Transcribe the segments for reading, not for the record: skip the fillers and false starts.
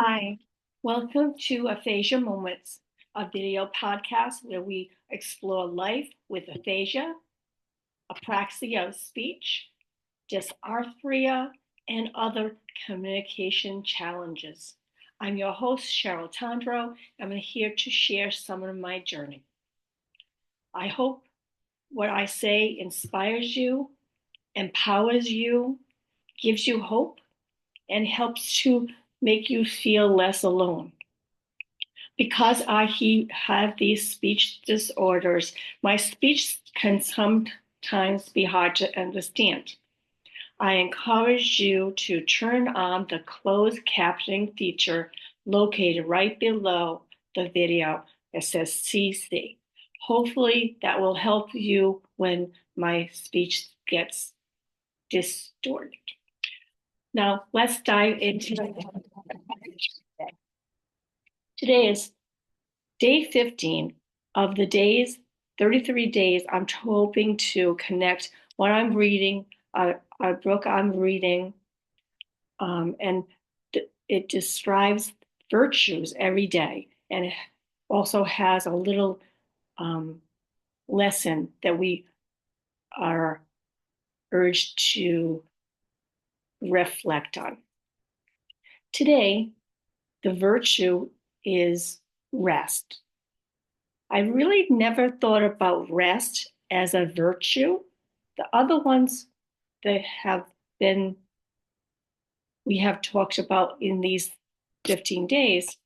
Hi, welcome to Aphasia Moments, a video podcast where we explore life with aphasia, apraxia of speech, dysarthria, and other communication challenges. I'm your host, Cheryl Tondro. I'm here to share some of my journey. I hope what I say inspires you, empowers you, gives you hope, and helps to make you feel less alone. Because have these speech disorders, my speech can sometimes be hard to understand. I encourage you to turn on the closed captioning feature located right below the video that says CC. Hopefully that will help you when my speech gets distorted. Now let's dive into it. Today is day 15 of the 33 days I'm hoping to connect what I'm reading, a book I'm reading, and it describes virtues every day. And it also has a little lesson that we are urged to reflect on. Today, the virtue is rest. I really never thought about rest as a virtue. The other ones that we have talked about in these 15 days,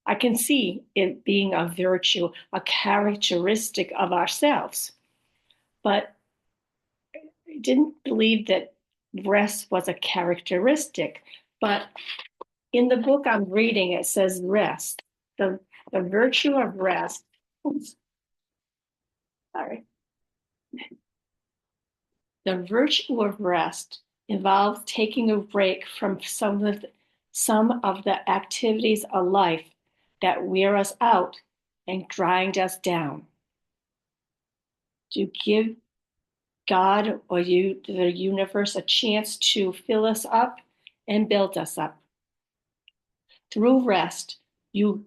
I can see it being a virtue, a characteristic of ourselves. But I didn't believe that rest was a characteristic. But in the book I'm reading, it says rest, the virtue of rest. Oops, sorry. The virtue of rest involves taking a break from some of the activities of life that wear us out and grind us down. To give God or the universe a chance to fill us up and build us up. Through rest, you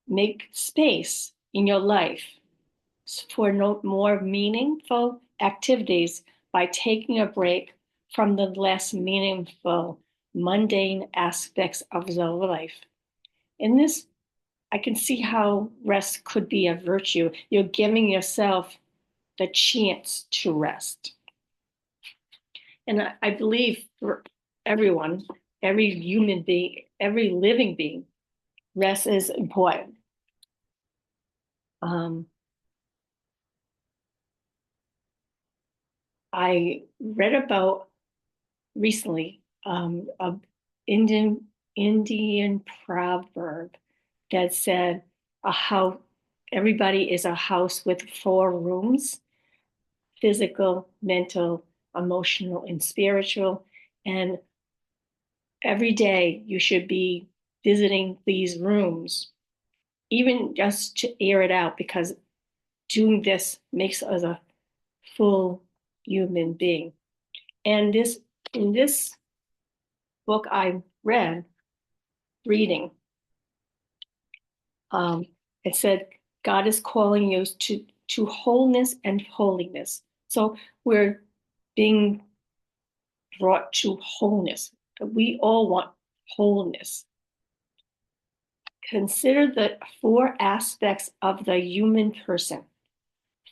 make space in your life for more meaningful activities by taking a break from the less meaningful, mundane aspects of the life. In this, I can see how rest could be a virtue. You're giving yourself the chance to rest. And I believe for everyone, every human being, every living being, rest is important. I read about recently an Indian proverb that said everybody is a house with 4 rooms: physical, mental, emotional, and spiritual. And every day you should be visiting these rooms, even just to air it out, because doing this makes us a full human being. And in this book I reading, it said God is calling you to wholeness and holiness. So we're being brought to wholeness. We all want wholeness. Consider the 4 aspects of the human person: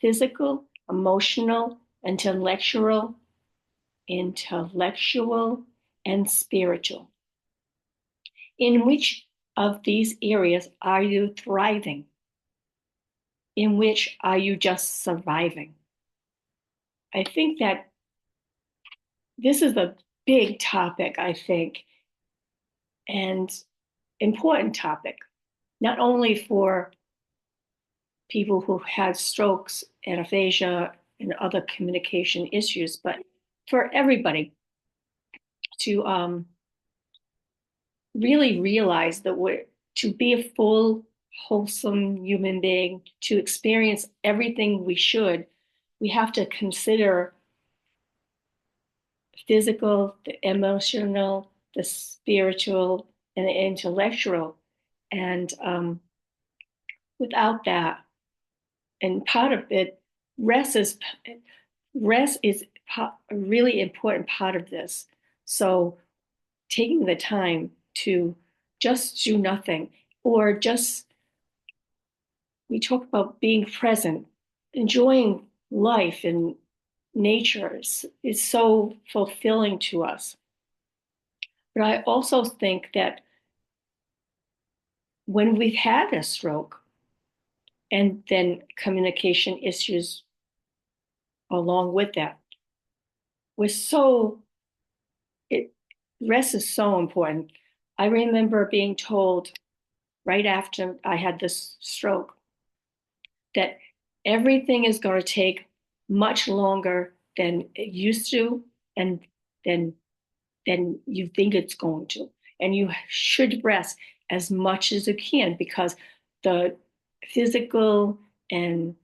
physical, emotional, intellectual, and spiritual. In which of these areas are you thriving? In which are you just surviving? I think that this is a big topic, I think, and important topic, not only for people who had strokes and aphasia and other communication issues, but for everybody to really realize that to be a full, wholesome human being, to experience everything we should, we have to consider physical, the emotional, the spiritual, and intellectual. And without that, and part of it, rest is rest is a really important part of this. So taking the time to just do nothing, or just, we talk about being present, enjoying life and nature is so fulfilling to us. But I also think that when we've had a stroke and then communication issues along with that, we're so, it, rest is so important. I remember being told right after I had this stroke that everything is going to take much longer than it used to, and than you think it's going to. And you should rest as much as you can, because the physical and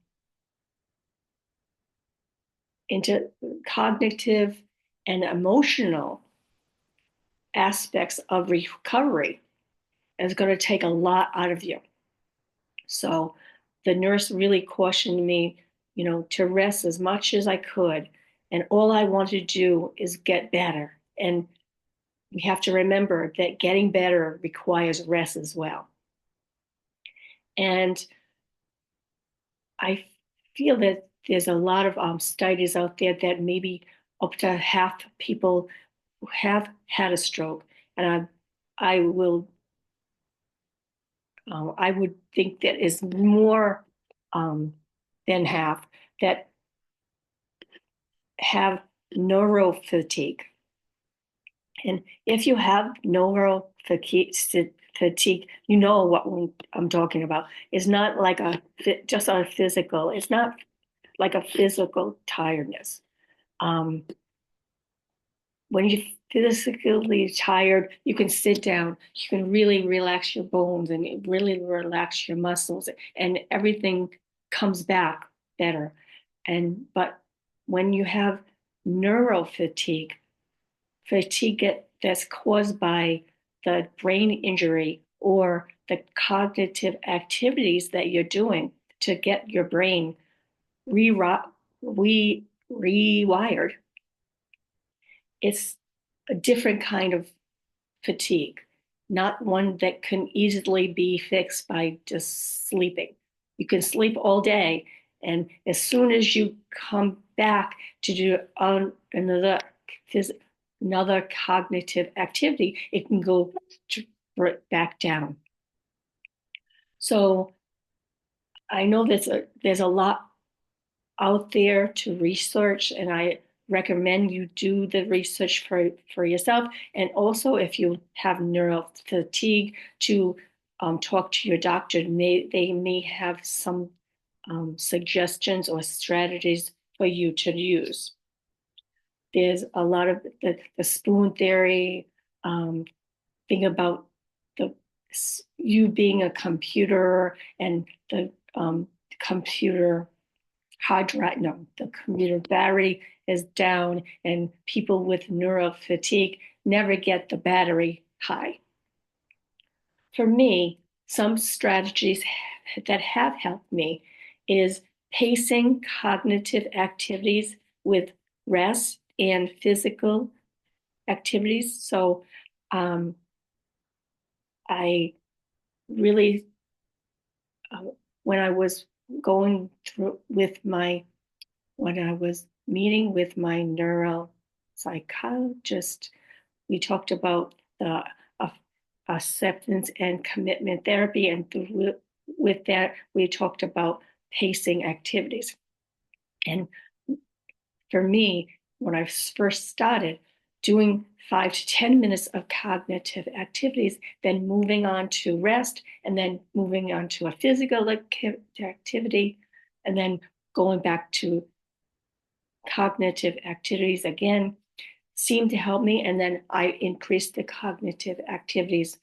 into cognitive and emotional aspects of recovery is going to take a lot out of you. So the nurse really cautioned me, to rest as much as I could. And all I wanted to do is get better. And we have to remember that getting better requires rest as well. And I feel that there's a lot of studies out there that maybe up to half people who have had a stroke, and I will, I would think that is more than half that have neurofatigue. And if you have neurofatigue, you know what I'm talking about. It's not like just a physical. It's not like a physical tiredness. Um, when you're physically tired, you can sit down. You can really relax your bones and really relax your muscles, and everything comes back better. But when you have neurofatigue, that's caused by the brain injury or the cognitive activities that you're doing to get your brain rewired, it's a different kind of fatigue, not one that can easily be fixed by just sleeping. You can sleep all day, and as soon as you come back to do another cognitive activity, it can go back down. So I know there's a lot out there to research, and I recommend you do the research for yourself. And also, if you have neural fatigue, to talk to your doctor. They may have some suggestions or strategies for you to use. There's a lot of the spoon theory, thing about the you being a computer, and the computer hard drive, no, the computer battery is down, and people with neural fatigue never get the battery high. For me, some strategies that have helped me is pacing cognitive activities with rest and physical activities. So I really, when I was going through with my, when I was meeting with my neuropsychologist, we talked about the acceptance and commitment therapy. And with that, we talked about pacing activities. And for me, when I first started doing 5 to 10 minutes of cognitive activities, then moving on to rest, and then moving on to a physical activity, and then going back to cognitive activities again, seemed to help me. And then I increased the cognitive activities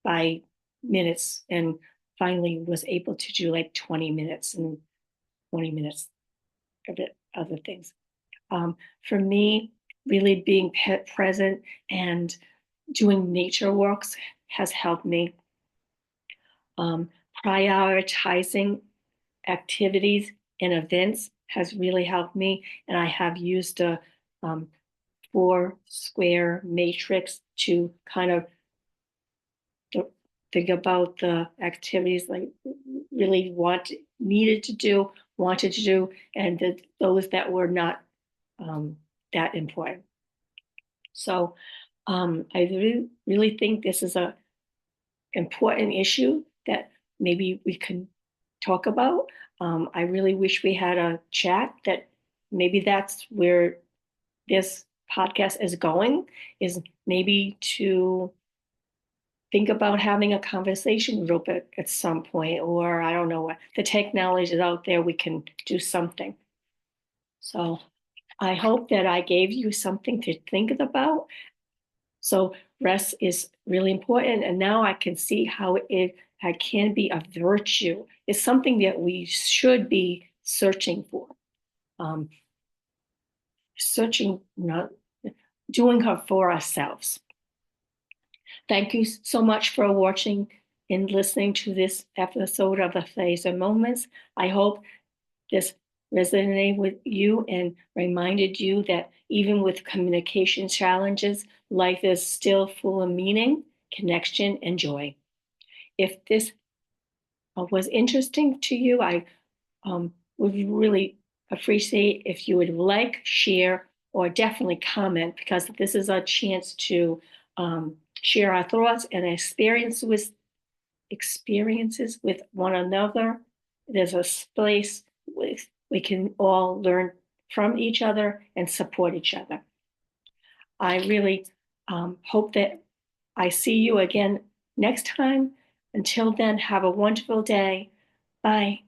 by minutes, and finally was able to do like 20 minutes and 20 minutes of other things. For me, really being present and Doing nature walks has helped me. Prioritizing activities and events has really helped me. And I have used a um, 4 square matrix to kind of think about the activities like really needed to do, wanted to do, and those that were not that important. So I really think this is a important issue that maybe we can talk about. I really wish we had a chat that maybe that's where this podcast is going, is maybe to think about having a conversation group at some point, or I don't know what the technology is out there, we can do something. So I hope that I gave you something to think about. So rest is really important. And now I can see how it can be a virtue. It's something that we should be searching for. Um, searching, not doing her for ourselves. Thank you so much for watching and listening to this episode of Aphasia Moments. I hope this resonated with you and reminded you that even with communication challenges, life is still full of meaning, connection, and joy. If this was interesting to you, I would really appreciate if you would like, share, or definitely comment, because this is a chance to share our thoughts and experiences with one another. There's a space with we can all learn from each other and support each other. I really hope that I see you again next time. Until then, have a wonderful day. Bye.